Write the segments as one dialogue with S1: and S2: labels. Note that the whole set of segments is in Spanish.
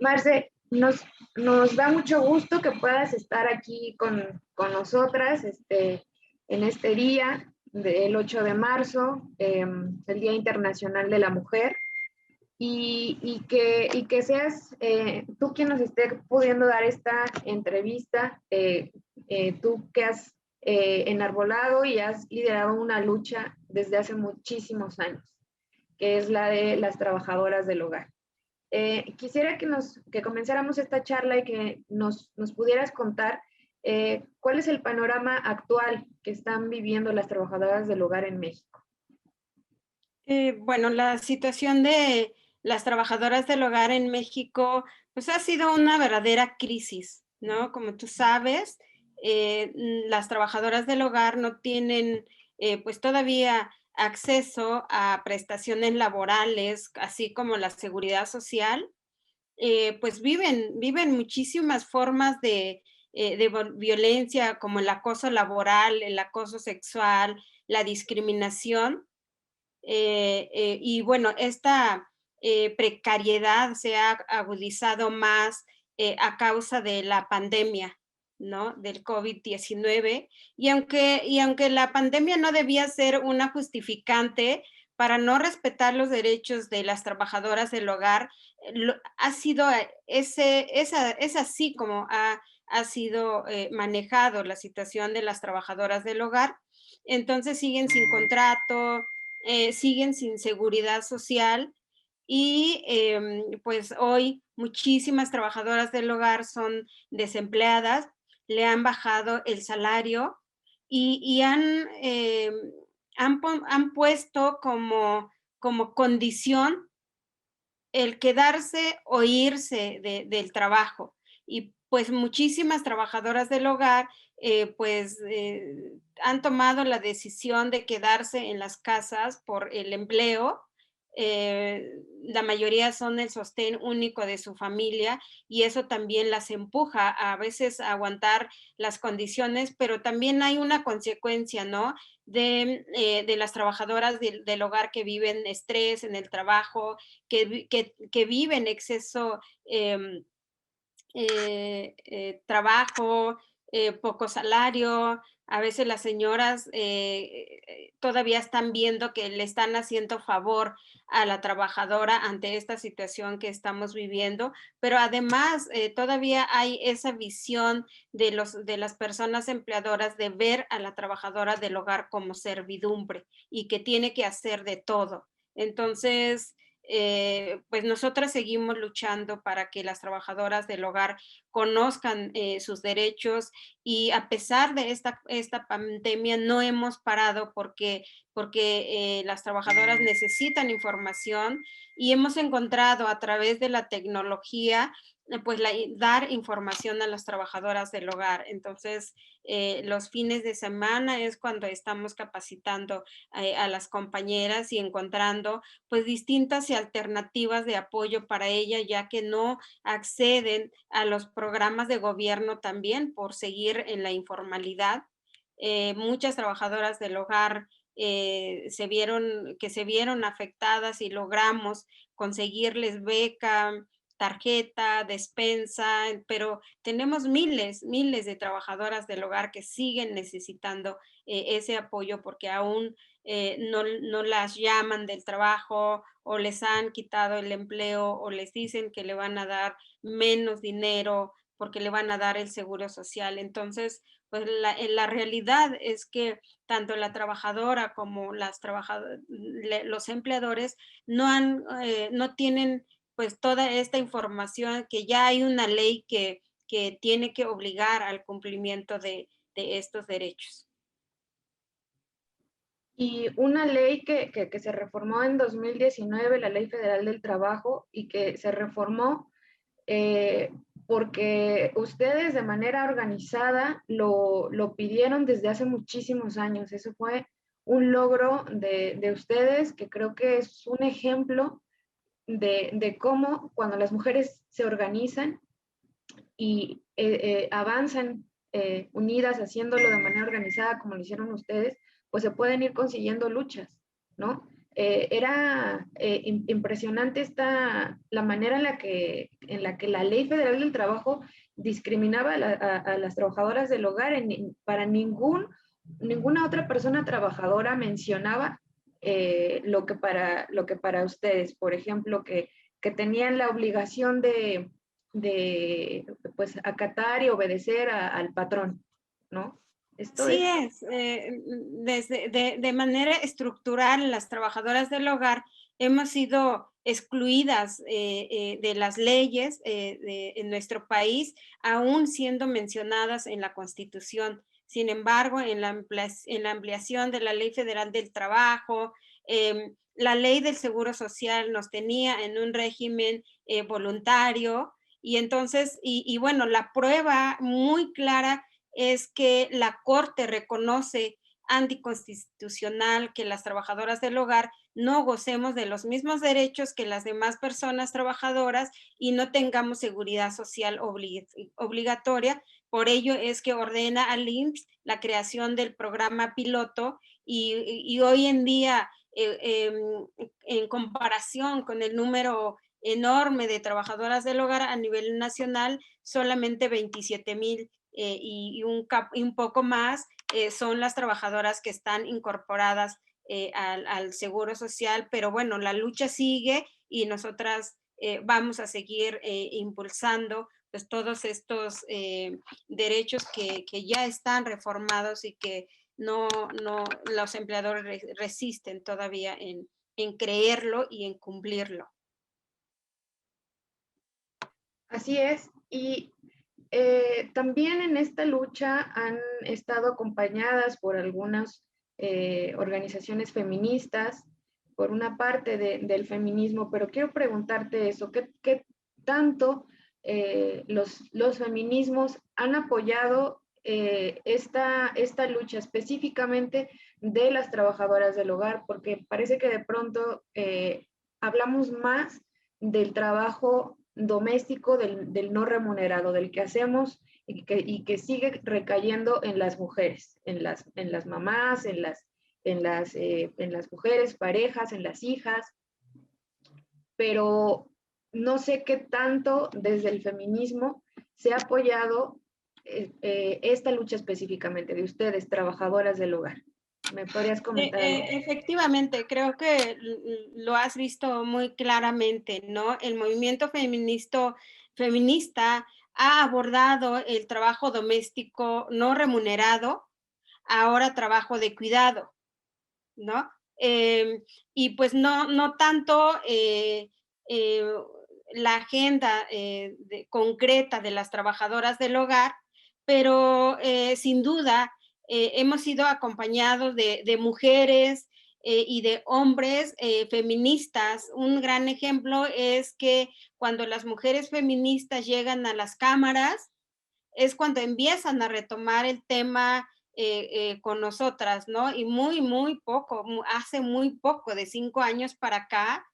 S1: Marce, nos da mucho gusto que puedas estar aquí con nosotras en este día del 8 de marzo, el Día Internacional de la Mujer, y que seas tú quien nos esté pudiendo dar esta entrevista, tú que has enarbolado y has liderado una lucha desde hace muchísimos años, que es la de las trabajadoras del hogar. Quisiera que comenzáramos esta charla y que nos pudieras contar cuál es el panorama actual que están viviendo las trabajadoras del hogar en México.
S2: Bueno, la situación de las trabajadoras del hogar en México, pues ha sido una verdadera crisis, ¿no? Como tú sabes, las trabajadoras del hogar no tienen, pues todavía acceso a prestaciones laborales, así como la seguridad social. Pues viven muchísimas formas de violencia, como el acoso laboral, el acoso sexual, la discriminación. Y bueno, esta precariedad se ha agudizado más a causa de la pandemia, ¿no? Del COVID-19. Y aunque la pandemia no debía ser una justificante para no respetar los derechos de las trabajadoras del hogar, ha sido es así como ha sido manejado la situación de las trabajadoras del hogar. Entonces siguen sin contrato, siguen sin seguridad social y pues hoy muchísimas trabajadoras del hogar son desempleadas, le han bajado el salario y han puesto como condición el quedarse o irse del trabajo. Y pues muchísimas trabajadoras del hogar han tomado la decisión de quedarse en las casas por el empleo. La mayoría son el sostén único de su familia y eso también las empuja a veces a aguantar las condiciones, pero también hay una consecuencia, ¿no? De las trabajadoras del hogar que viven estrés en el trabajo, que viven exceso trabajo, poco salario. A veces las señoras todavía están viendo que le están haciendo favor a la trabajadora ante esta situación que estamos viviendo, pero además todavía hay esa visión de las personas empleadoras de ver a la trabajadora del hogar como servidumbre y que tiene que hacer de todo. Entonces, pues nosotras seguimos luchando para que las trabajadoras del hogar conozcan sus derechos y a pesar de esta pandemia no hemos parado porque las trabajadoras necesitan información y hemos encontrado a través de la tecnología pues dar información a las trabajadoras del hogar. Entonces, los fines de semana es cuando estamos capacitando a las compañeras y encontrando pues distintas alternativas de apoyo para ella, ya que no acceden a los programas de gobierno también por seguir en la informalidad. Muchas trabajadoras del hogar se vieron afectadas y logramos conseguirles beca, tarjeta, despensa, pero tenemos miles de trabajadoras del hogar que siguen necesitando ese apoyo porque aún no las llaman del trabajo o les han quitado el empleo o les dicen que le van a dar menos dinero porque le van a dar el seguro social. Entonces, pues la realidad es que tanto la trabajadora como los empleadores no tienen pues toda esta información, que ya hay una ley que tiene que obligar al cumplimiento de estos derechos.
S1: Y una ley que se reformó en 2019, la Ley Federal del Trabajo, y que se reformó eh, porque ustedes de manera organizada lo pidieron desde hace muchísimos años. Eso fue un logro de ustedes que creo que es un ejemplo de cómo cuando las mujeres se organizan y avanzan unidas, haciéndolo de manera organizada como lo hicieron ustedes, pues se pueden ir consiguiendo luchas, ¿no? era impresionante la manera en la que la Ley Federal del Trabajo discriminaba a las trabajadoras del hogar. Para ninguna otra persona trabajadora mencionaba lo que para ustedes, por ejemplo, que tenían la obligación de pues, acatar y obedecer al patrón, ¿no? Esto
S2: Sí
S1: es
S2: es, de manera estructural, las trabajadoras del hogar hemos sido excluidas de las leyes en nuestro país, aún siendo mencionadas en la Constitución. Sin embargo, en la ampliación de la Ley Federal del Trabajo, la Ley del Seguro Social nos tenía en un régimen voluntario, y entonces, y bueno, la prueba muy clara es que la Corte reconoce anticonstitucional que las trabajadoras del hogar no gocemos de los mismos derechos que las demás personas trabajadoras y no tengamos seguridad social obligatoria. Por ello es que ordena al IMSS la creación del programa piloto, y hoy en día, en comparación con el número enorme de trabajadoras del hogar a nivel nacional, solamente 27,000 y un poco más son las trabajadoras que están incorporadas al Seguro Social, pero bueno, la lucha sigue y nosotras vamos a seguir impulsando pues todos estos derechos que ya están reformados y que los empleadores resisten todavía en creerlo y en cumplirlo.
S1: Así es, y también en esta lucha han estado acompañadas por algunas organizaciones feministas, por una parte del feminismo, pero quiero preguntarte eso, ¿qué tanto los feminismos han apoyado esta lucha específicamente de las trabajadoras del hogar? Porque parece que de pronto hablamos más del trabajo doméstico, del no remunerado, del que hacemos y que sigue recayendo en las mujeres, en las mamás, en las mujeres, parejas, en las hijas, pero no sé qué tanto desde el feminismo se ha apoyado esta lucha específicamente de ustedes, trabajadoras del hogar. ¿Me podrías comentar algo?
S2: Efectivamente, creo que lo has visto muy claramente, ¿no? El movimiento feminista ha abordado el trabajo doméstico no remunerado, ahora trabajo de cuidado, ¿no? Y pues no tanto eh, la agenda concreta de las trabajadoras del hogar, pero sin duda hemos sido acompañados de mujeres y de hombres feministas. Un gran ejemplo es que cuando las mujeres feministas llegan a las cámaras, es cuando empiezan a retomar el tema con nosotras, ¿no? Y muy poco, hace muy poco, de 5 años para acá,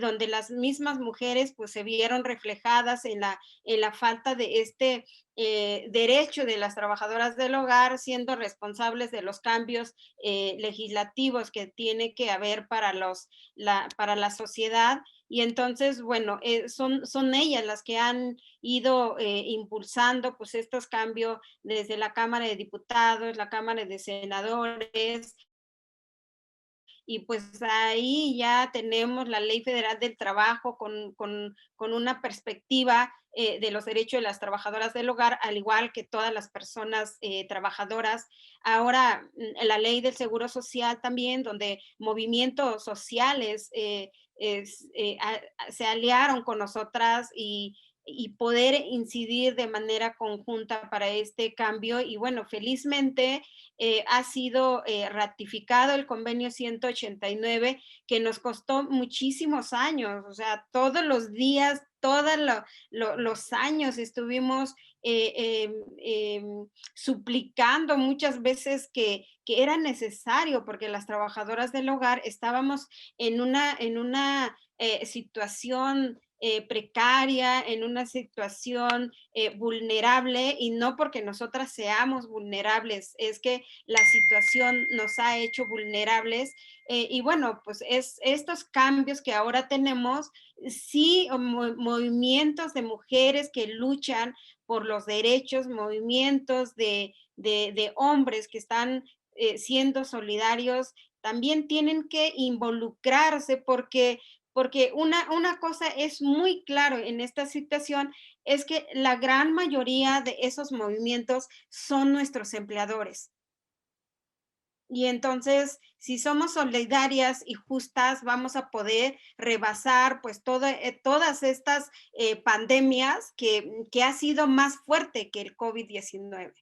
S2: donde las mismas mujeres pues se vieron reflejadas en la falta de este derecho de las trabajadoras del hogar, siendo responsables de los cambios legislativos que tiene que haber para la sociedad. Y entonces, bueno, son ellas las que han ido impulsando pues estos cambios desde la Cámara de Diputados, la Cámara de Senadores, y pues ahí ya tenemos la Ley Federal del Trabajo con una perspectiva de los derechos de las trabajadoras del hogar, al igual que todas las personas trabajadoras. Ahora, la Ley del Seguro Social también, donde movimientos sociales se aliaron con nosotras y poder incidir de manera conjunta para este cambio. Y bueno, felizmente ha sido ratificado el convenio 189, que nos costó muchísimos años, o sea, todos los días, todos los años estuvimos suplicando muchas veces que era necesario, porque las trabajadoras del hogar estábamos en una situación precaria, en una situación vulnerable, y no porque nosotras seamos vulnerables, es que la situación nos ha hecho vulnerables. Y bueno, pues estos cambios que ahora tenemos, sí, movimientos de mujeres que luchan por los derechos, movimientos de hombres que están siendo solidarios, también tienen que involucrarse porque una cosa es muy claro en esta situación, es que la gran mayoría de esos movimientos son nuestros empleadores. Y entonces, si somos solidarias y justas, vamos a poder rebasar pues todas estas pandemias que ha sido más fuerte que el COVID-19.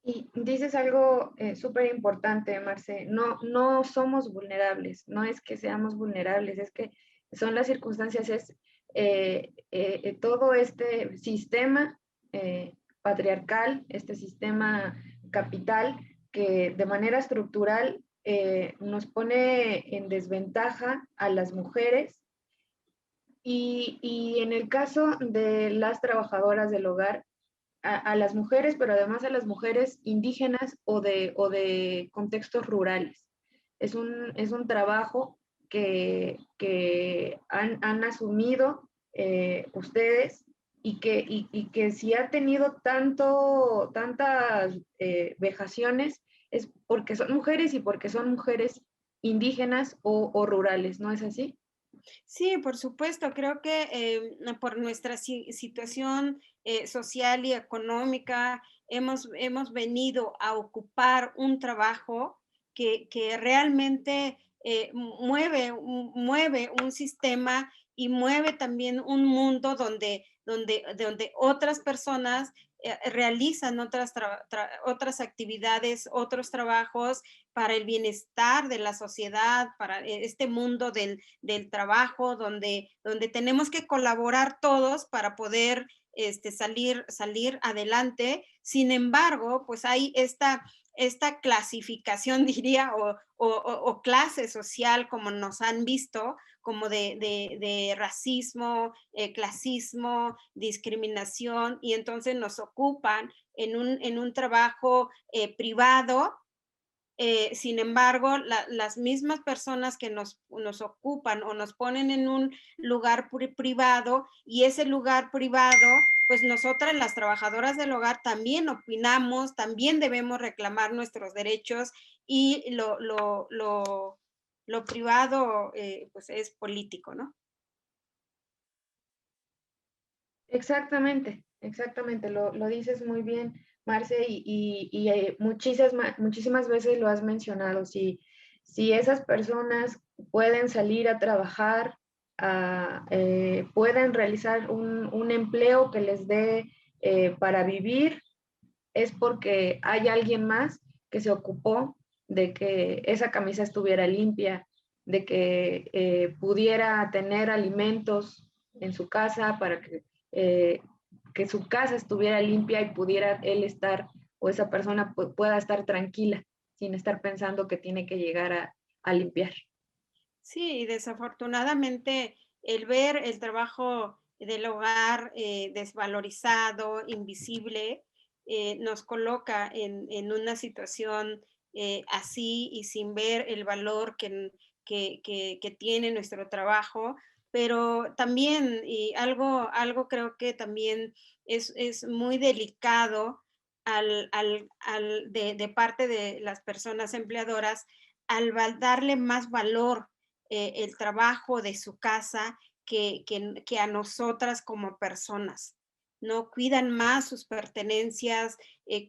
S1: Y dices algo súper importante, Marce, no somos vulnerables, no es que seamos vulnerables, es que son las circunstancias, es todo este sistema patriarcal, este sistema capital que de manera estructural nos pone en desventaja a las mujeres y en el caso de las trabajadoras del hogar, a las mujeres, pero además a las mujeres indígenas o de contextos rurales. Es un trabajo que han asumido ustedes y que si ha tenido tantas vejaciones es porque son mujeres y porque son mujeres indígenas o rurales, ¿no es así?
S2: Sí, por supuesto, creo que por nuestra situación social y económica hemos venido a ocupar un trabajo que realmente mueve un sistema y mueve también un mundo donde otras personas realizan otras actividades, otros trabajos para el bienestar de la sociedad, para este mundo del trabajo, donde tenemos que colaborar todos para poder salir adelante. Sin embargo, pues hay esta clasificación, diría, o clase social, como nos han visto, como de racismo, clasismo, discriminación, y entonces nos ocupan en un trabajo privado. Sin embargo, las mismas personas que nos ocupan o nos ponen en un lugar privado, y ese lugar privado, pues nosotras las trabajadoras del hogar también opinamos, también debemos reclamar nuestros derechos, y lo privado pues es político, ¿no?
S1: Exactamente, lo dices muy bien, Marce, muchísimas veces lo has mencionado. Si esas personas pueden salir a trabajar, pueden realizar un empleo que les dé para vivir, es porque hay alguien más que se ocupó de que esa camisa estuviera limpia, de que pudiera tener alimentos en su casa para eh, que su casa estuviera limpia y pudiera él estar o esa persona pueda estar tranquila sin estar pensando que tiene que llegar a limpiar.
S2: Sí, desafortunadamente el ver el trabajo del hogar desvalorizado, invisible, nos coloca en una situación así, y sin ver el valor que tiene nuestro trabajo. Pero también, y algo creo que también es muy delicado de parte de las personas empleadoras, al darle más valor el trabajo de su casa que a nosotras como personas. ¿No? Cuidan más sus pertenencias,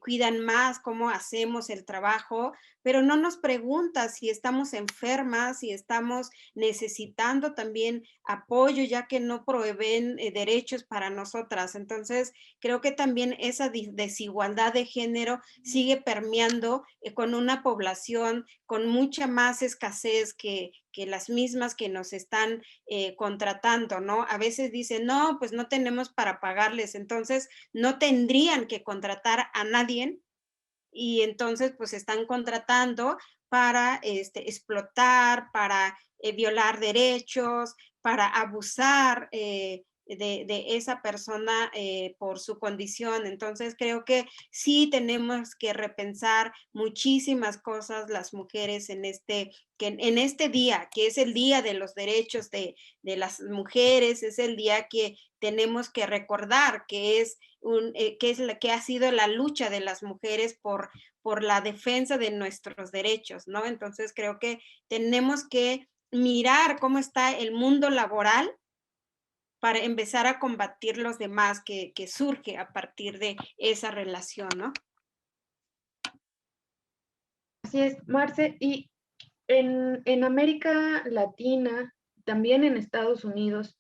S2: cuidan más cómo hacemos el trabajo, pero no nos pregunta si estamos enfermas, si estamos necesitando también apoyo, ya que no proveen derechos para nosotras. Entonces, creo que también esa desigualdad de género sigue permeando con una población con mucha más escasez que las mismas que nos están contratando, ¿no? A veces dicen, no, pues no tenemos para pagarles, entonces no tendrían que contratar a nadie y entonces pues están contratando para explotar, para violar derechos, para abusar de esa persona por su condición. Entonces creo que sí tenemos que repensar muchísimas cosas las mujeres en este día, que es el Día de los Derechos de las Mujeres, es el día que tenemos que recordar que ha sido la lucha de las mujeres por la defensa de nuestros derechos, ¿no? Entonces creo que tenemos que mirar cómo está el mundo laboral para empezar a combatir los demás que surge a partir de esa relación, ¿no?
S1: Así es, Marce. Y en América Latina, también en Estados Unidos,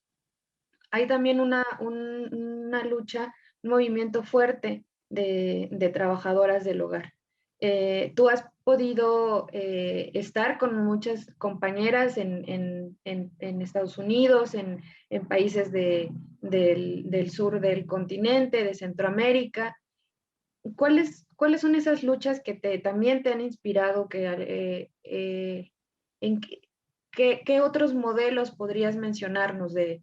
S1: hay también una lucha, un movimiento fuerte de trabajadoras del hogar. Tú has podido estar con muchas compañeras en Estados Unidos, en países del sur del continente, de Centroamérica. ¿Cuáles son esas luchas que también te han inspirado? En qué otros modelos podrías mencionarnos de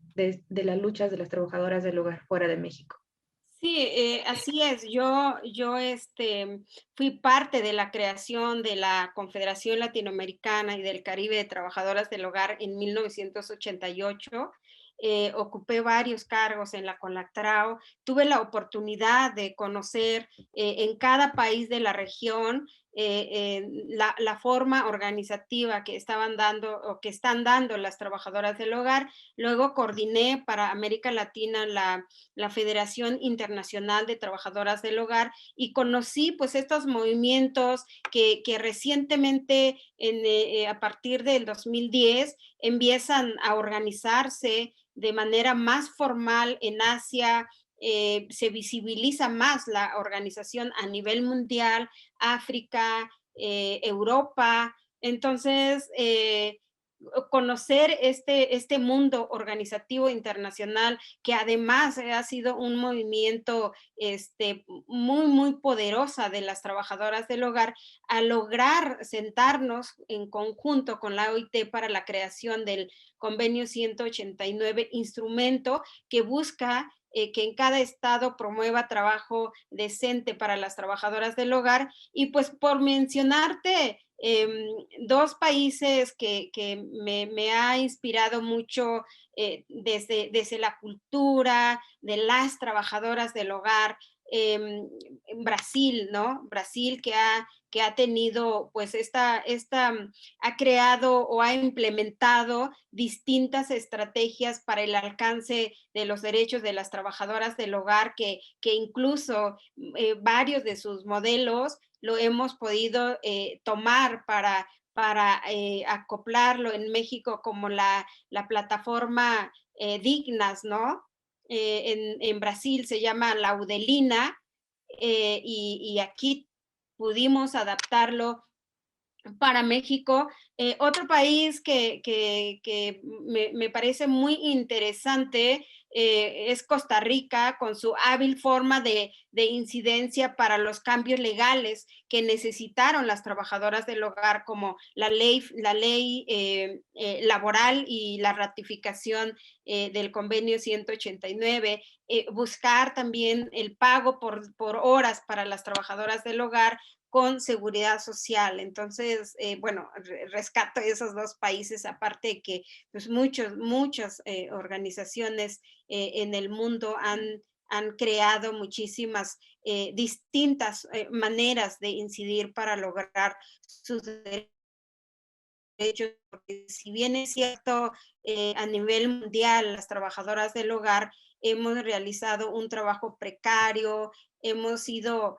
S1: las luchas de las trabajadoras del hogar fuera de México?
S2: Sí, así es. Yo fui parte de la creación de la Confederación Latinoamericana y del Caribe de Trabajadoras del Hogar en 1988. Ocupé varios cargos en la CONLACTRAO. Tuve la oportunidad de conocer en cada país de la región la forma organizativa que estaban dando o que están dando las trabajadoras del hogar. Luego coordiné para América Latina la Federación Internacional de Trabajadoras del Hogar y conocí pues estos movimientos que recientemente a partir del 2010 empiezan a organizarse de manera más formal en Asia. Se visibiliza más la organización a nivel mundial, África, Europa. Entonces, conocer este mundo organizativo internacional que además ha sido un movimiento muy, muy poderosa de las trabajadoras del hogar, a lograr sentarnos en conjunto con la OIT para la creación del convenio 189, instrumento que busca que en cada estado promueva trabajo decente para las trabajadoras del hogar. Y pues por mencionarte dos países que me ha inspirado mucho desde la cultura de las trabajadoras del hogar. Brasil, ¿no? Brasil que ha tenido, pues, ha creado o ha implementado distintas estrategias para el alcance de los derechos de las trabajadoras del hogar, que incluso varios de sus modelos lo hemos podido tomar para acoplarlo en México como la plataforma Dignas, ¿no? En Brasil se llama Laudelina y aquí pudimos adaptarlo para México. Otro país que me parece muy interesante es Costa Rica, con su hábil forma de incidencia para los cambios legales que necesitaron las trabajadoras del hogar, como la ley laboral y la ratificación del convenio 189, buscar también el pago por horas para las trabajadoras del hogar, con seguridad social. Entonces, bueno, rescato esos dos países, aparte de que pues muchas organizaciones en el mundo han creado muchísimas distintas maneras de incidir para lograr sus derechos, porque si bien es cierto, a nivel mundial, las trabajadoras del hogar hemos realizado un trabajo precario, hemos sido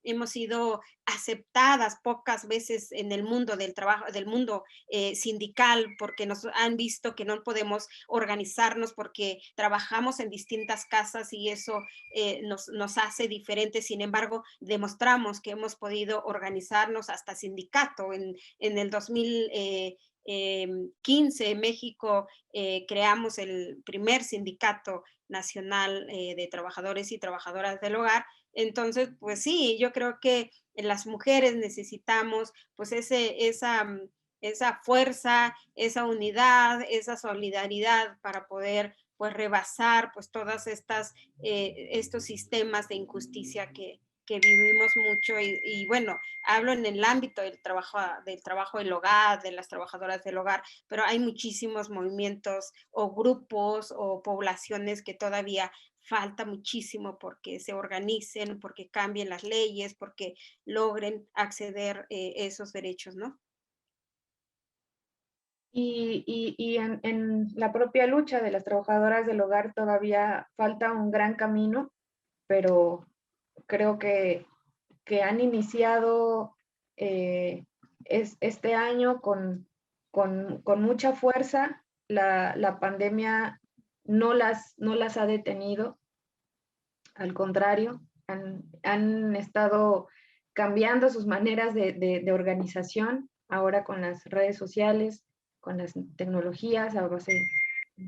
S2: hemos sido aceptadas pocas veces en el mundo del trabajo, del mundo sindical, porque nos han visto que no podemos organizarnos porque trabajamos en distintas casas y eso nos hace diferentes. Sin embargo, demostramos que hemos podido organizarnos hasta sindicato. En el 2015 en México creamos el primer sindicato nacional de trabajadores y trabajadoras del hogar, Entonces, pues sí, yo creo que las mujeres necesitamos pues esa fuerza, esa unidad, esa solidaridad para poder pues rebasar pues todas estos sistemas de injusticia que vivimos mucho y bueno, hablo en el ámbito del trabajo del hogar, de las trabajadoras del hogar, pero hay muchísimos movimientos o grupos o poblaciones que todavía falta muchísimo porque se organicen, porque cambien las leyes, porque logren acceder esos derechos, ¿no?
S1: Y en la propia lucha de las trabajadoras del hogar todavía falta un gran camino, pero creo que han iniciado este año con mucha fuerza. La pandemia no las ha detenido, al contrario, han estado cambiando sus maneras de organización, ahora con las redes sociales, con las tecnologías, a base de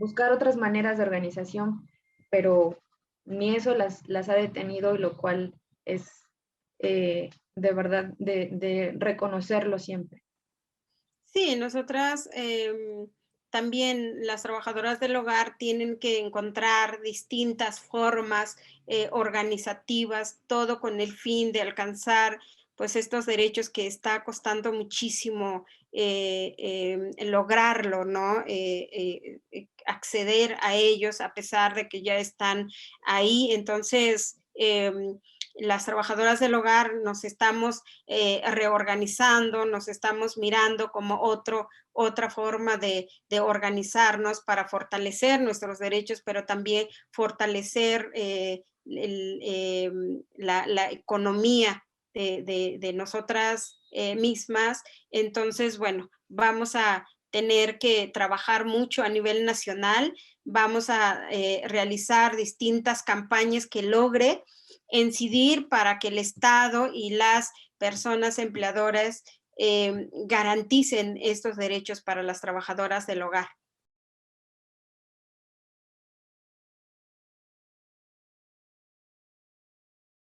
S1: buscar otras maneras de organización, pero ni eso las ha detenido, lo cual es de verdad de reconocerlo siempre.
S2: Sí, nosotras también las trabajadoras del hogar tienen que encontrar distintas formas organizativas, todo con el fin de alcanzar pues estos derechos que está costando muchísimo lograrlo, ¿no? Acceder a ellos a pesar de que ya están ahí. Entonces, las trabajadoras del hogar nos estamos reorganizando, nos estamos mirando como otra forma de organizarnos para fortalecer nuestros derechos, pero también fortalecer la economía de nosotras mismas. Entonces, bueno, vamos a tener que trabajar mucho a nivel nacional, vamos a realizar distintas campañas que logre incidir para que el Estado y las personas empleadoras garanticen estos derechos para las trabajadoras del hogar.